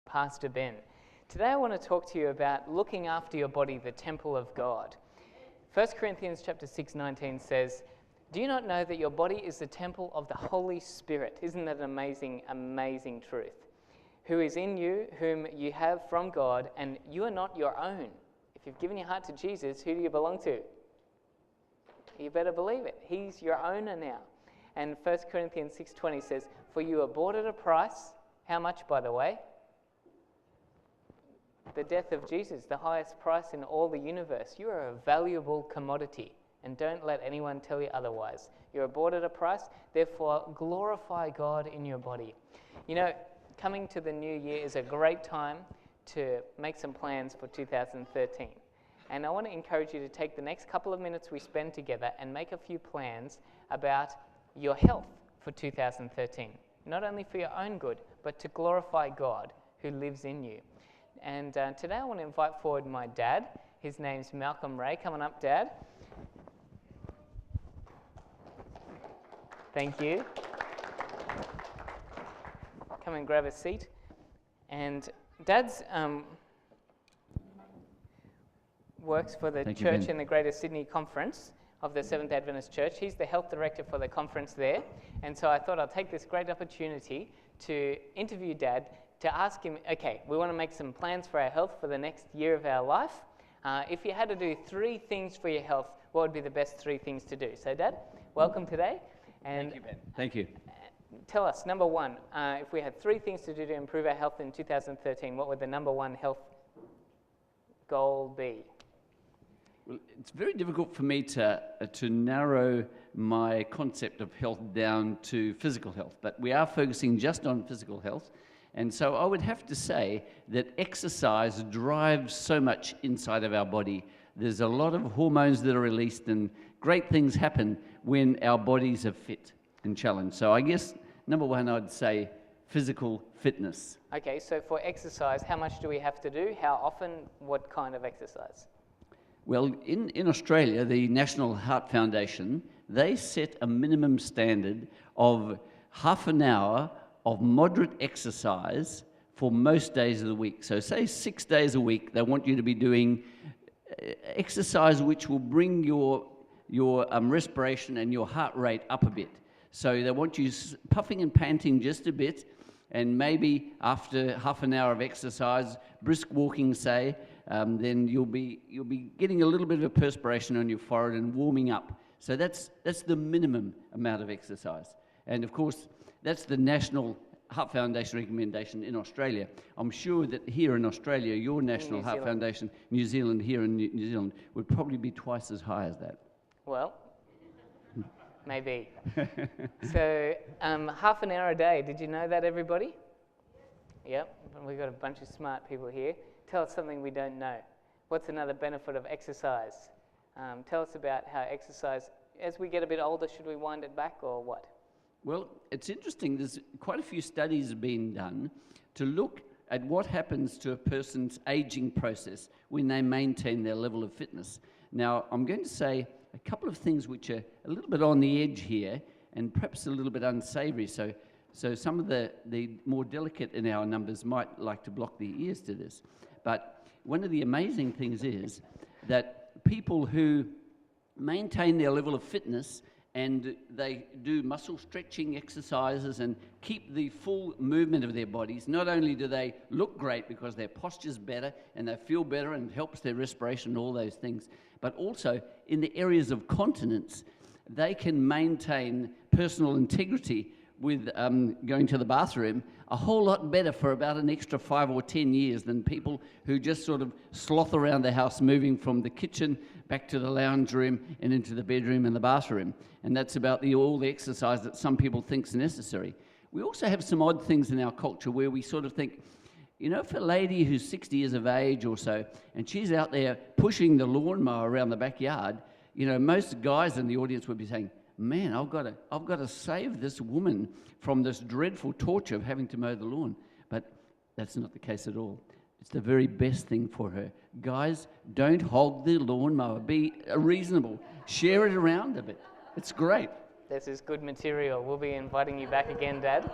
Pastor Ben. Today I want to talk to you about looking after your body, the temple of God. 1 Corinthians chapter 6:19 says, "Do you not know that your body is the temple of the Holy Spirit?" Isn't that an amazing, amazing truth? "Who is in you, whom you have from God, and you are not your own." If you've given your heart to Jesus, who do you belong to? You better believe it. He's your owner now. And 1 Corinthians 6:20 says, "For you are bought at a price." How much, by the way? The death of Jesus, the highest price in all the universe. You are a valuable commodity, and don't let anyone tell you otherwise. You're bought at a price, therefore glorify God in your body. You know, coming to the new year is a great time to make some plans for 2013. And I want to encourage you to take the next couple of minutes we spend together and make a few plans about your health for 2013. Not only for your own good, but to glorify God who lives in you. And today I want to invite forward my dad. His name's Ben Rea. Come on up, Dad. Thank you. Come and grab a seat. And Dad's works for the church in the Greater Sydney Conference of the Seventh Adventist Church. He's the health director for the conference there. And so I thought I'd take this great opportunity to interview Dad, to ask him, okay, we want to make some plans for our health for the next year of our life. If you had to do 3 things for your health, what would be the best 3 things to do? So Dad, welcome today. And thank you, Ben. Thank you. Tell us, number 1, if we had 3 things to do to improve our health in 2013, what would the number 1 health goal be? Well, it's very difficult for me to narrow my concept of health down to physical health, but we are focusing just on physical health. And so I would have to say that exercise drives so much inside of our body. There's a lot of hormones that are released, and great things happen when our bodies are fit and challenged. So I guess, number 1, I'd say physical fitness. Okay, so for exercise, how much do we have to do? How often? What kind of exercise? Well, in Australia, the National Heart Foundation, they set a minimum standard of half an hour of moderate exercise for most days of the week. So say 6 days a week, they want you to be doing exercise which will bring your respiration and your heart rate up a bit. So they want you puffing and panting just a bit, and maybe after half an hour of exercise, brisk walking, say, then you'll be getting a little bit of a perspiration on your forehead and warming up. So that's the minimum amount of exercise. And of course, that's the National Heart Foundation recommendation in Australia. I'm sure that here in Australia, your National Heart Foundation, New Zealand, here in New Zealand, would probably be twice as high as that. Well, maybe. So half an hour a day, did you know that, everybody? Yep, we've got a bunch of smart people here. Tell us something we don't know. What's another benefit of exercise? Tell us about how exercise, as we get a bit older, should we wind it back or what? Well, it's interesting. There's quite a few studies being done to look at what happens to a person's aging process when they maintain their level of fitness. Now, I'm going to say a couple of things which are a little bit on the edge here and perhaps a little bit unsavory. So some of the more delicate in our numbers might like to block their ears to this. But one of the amazing things is that people who maintain their level of fitness and they do muscle stretching exercises and keep the full movement of their bodies, not only do they look great because their posture's better and they feel better and helps their respiration and all those things, but also in the areas of continence, they can maintain personal integrity with going to the bathroom a whole lot better for about an extra 5 or 10 years than people who just sort of sloth around the house, moving from the kitchen back to the lounge room and into the bedroom and the bathroom. And that's about all the exercise that some people think is necessary. We also have some odd things in our culture where we sort of think, you know, for a lady who's 60 years of age or so, and she's out there pushing the lawnmower around the backyard, you know, most guys in the audience would be saying, man, I've got to save this woman from this dreadful torture of having to mow the lawn. But that's not the case at all. It's the very best thing for her. Guys, don't hog the lawnmower. Be reasonable. Share it around a bit. It's great. This is good material. We'll be inviting you back again, Dad.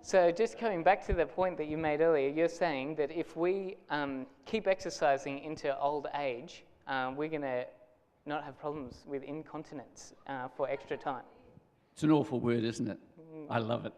So just coming back to the point that you made earlier, you're saying that if we keep exercising into old age, we're going to not have problems with incontinence for extra time. It's an awful word, isn't it? I love it.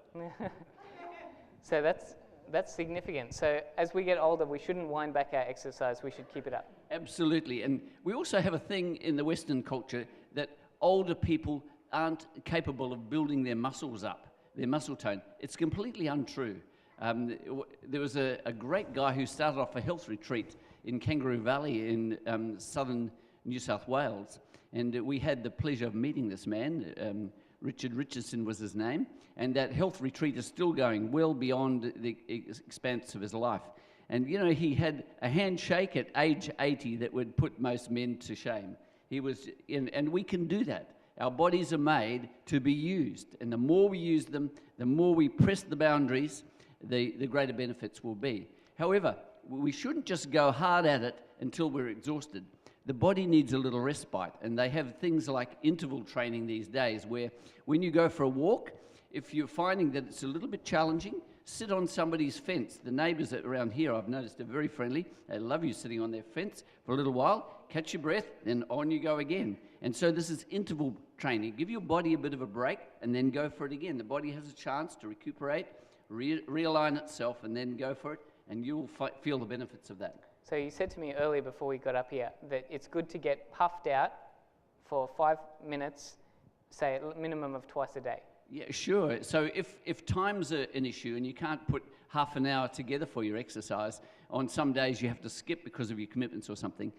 So that's significant. So as we get older, we shouldn't wind back our exercise. We should keep it up. Absolutely. And we also have a thing in the Western culture that older people aren't capable of building their muscles up, their muscle tone. It's completely untrue. There was a great guy who started off a health retreat in Kangaroo Valley in southern New South Wales. And we had the pleasure of meeting this man. Richard Richardson was his name. And that health retreat is still going well beyond the expanse of his life. And, you know, he had a handshake at age 80 that would put most men to shame. He was, and we can do that. Our bodies are made to be used. And the more we use them, the more we press the boundaries, the greater benefits will be. However, we shouldn't just go hard at it until we're exhausted. The body needs a little respite. And they have things like interval training these days where when you go for a walk, if you're finding that it's a little bit challenging, sit on somebody's fence. The neighbours around here, I've noticed, are very friendly. They love you sitting on their fence for a little while, catch your breath, then on you go again. And so this is interval training. Give your body a bit of a break and then go for it again. The body has a chance to recuperate, realign itself, and then go for it, and you'll feel the benefits of that. So you said to me earlier before we got up here that it's good to get puffed out for 5 minutes, say a minimum of twice a day. Yeah, sure. So if time's an issue and you can't put half an hour together for your exercise, on some days you have to skip because of your commitments or something,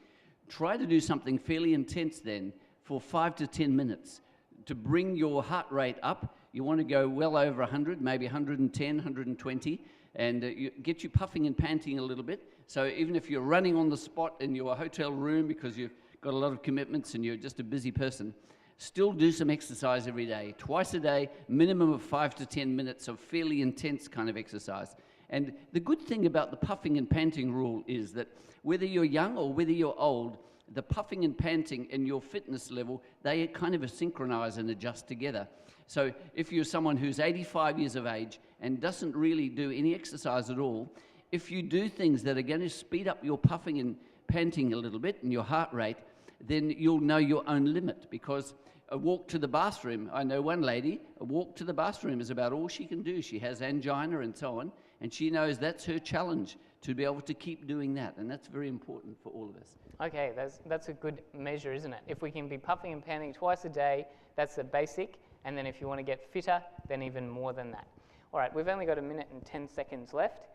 try to do something fairly intense then for 5 to 10 minutes to bring your heart rate up. You want to go well over 100, maybe 110, 120, and get you puffing and panting a little bit. So even if you're running on the spot in your hotel room because you've got a lot of commitments and you're just a busy person, still do some exercise every day, twice a day, minimum of 5 to 10 minutes of fairly intense kind of exercise. And the good thing about the puffing and panting rule is that whether you're young or whether you're old, the puffing and panting and your fitness level, they kind of synchronize and adjust together. So if you're someone who's 85 years of age and doesn't really do any exercise at all, if you do things that are going to speed up your puffing and panting a little bit and your heart rate, then you'll know your own limit, because a walk to the bathroom, I know one lady, a walk to the bathroom is about all she can do. She has angina and so on, and she knows that's her challenge, to be able to keep doing that, and that's very important for all of us. Okay, that's a good measure, isn't it? If we can be puffing and panting twice a day, that's the basic, and then if you want to get fitter, then even more than that. All right, we've only got 1 minute and 10 seconds left.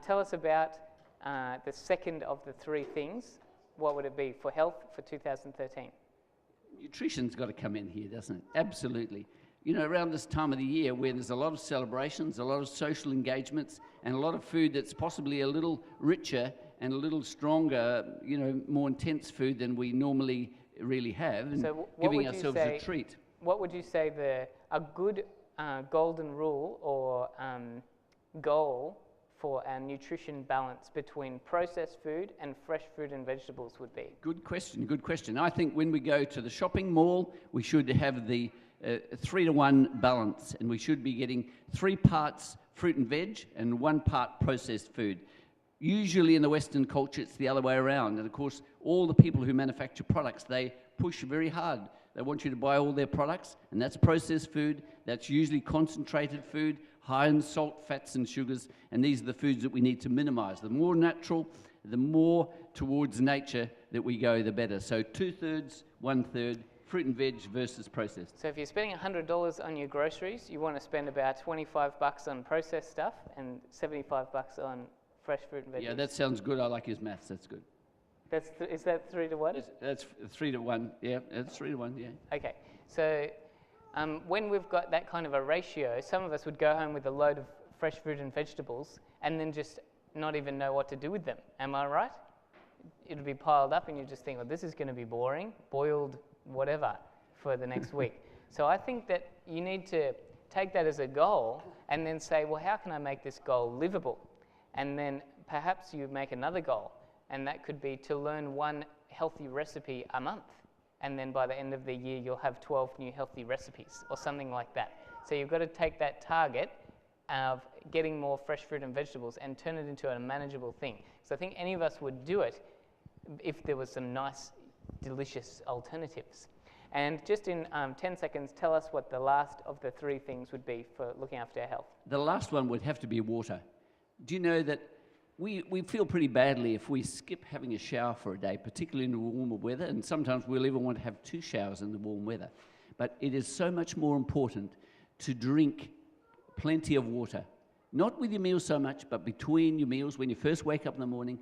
Tell us about the second of the three things. What would it be for health for 2013? Nutrition's got to come in here, doesn't it? Absolutely. You know, around this time of the year where there's a lot of celebrations, a lot of social engagements, and a lot of food that's possibly a little richer and a little stronger, you know, more intense food than we normally really have, and so giving ourselves a treat. What would you say a good golden rule or goal for our nutrition balance between processed food and fresh fruit and vegetables would be? Good question, good question. I think when we go to the shopping mall, we should have the 3-to-1 balance, and we should be getting 3 parts fruit and veg and 1 part processed food. Usually in the Western culture, it's the other way around. And of course, all the people who manufacture products, they push very hard. They want you to buy all their products, and that's processed food. That's usually concentrated food, high in salt, fats, and sugars, and these are the foods that we need to minimize. The more natural, the more towards nature that we go, the better. So 2/3, 1/3, fruit and veg versus processed. So if you're spending $100 on your groceries, you want to spend about $25 on processed stuff and $75 on fresh fruit and veggies. Yeah, that sounds good. I like his maths. That's good. Is that 3-to-1? That's 3-to-1. Yeah, that's 3-to-1. Yeah. Okay. So when we've got that kind of a ratio, some of us would go home with a load of fresh fruit and vegetables and then just not even know what to do with them. Am I right? It'll be piled up and you just think, well, this is going to be boring, boiled whatever for the next week. So I think that you need to take that as a goal and then say, well, how can I make this goal livable? And then perhaps you make another goal, and that could be to learn 1 healthy recipe a month. And then by the end of the year, you'll have 12 new healthy recipes or something like that. So you've got to take that target of getting more fresh fruit and vegetables and turn it into a manageable thing. So I think any of us would do it if there was some nice, delicious alternatives. And just in 10 seconds, tell us what the last of the 3 things would be for looking after our health. The last one would have to be water. Do you know that we feel pretty badly if we skip having a shower for a day, particularly in the warmer weather, and sometimes we'll even want to have 2 showers in the warm weather. But it is so much more important to drink plenty of water. Not with your meals so much, but between your meals, when you first wake up in the morning,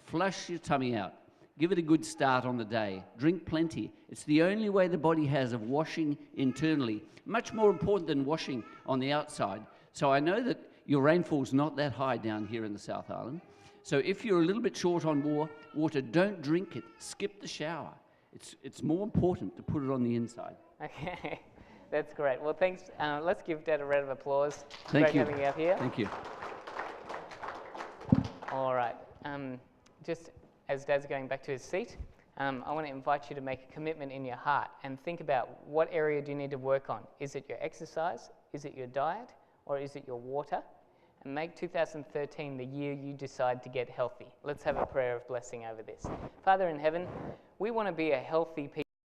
flush your tummy out. Give it a good start on the day. Drink plenty. It's the only way the body has of washing internally. Much more important than washing on the outside. So I know that your rainfall's not that high down here in the South Island. So if you're a little bit short on water, don't drink it. Skip the shower. It's more important to put it on the inside. Okay, that's great. Well, thanks. Let's give Dad a round of applause. Thank you. Great having you up here. Thank you. All right. Just as Dad's going back to his seat, I want to invite you to make a commitment in your heart and think about what area do you need to work on. Is it your exercise? Is it your diet? Or is it your water? And make 2013 the year you decide to get healthy. Let's have a prayer of blessing over this. Father in heaven, we want to be a healthy people.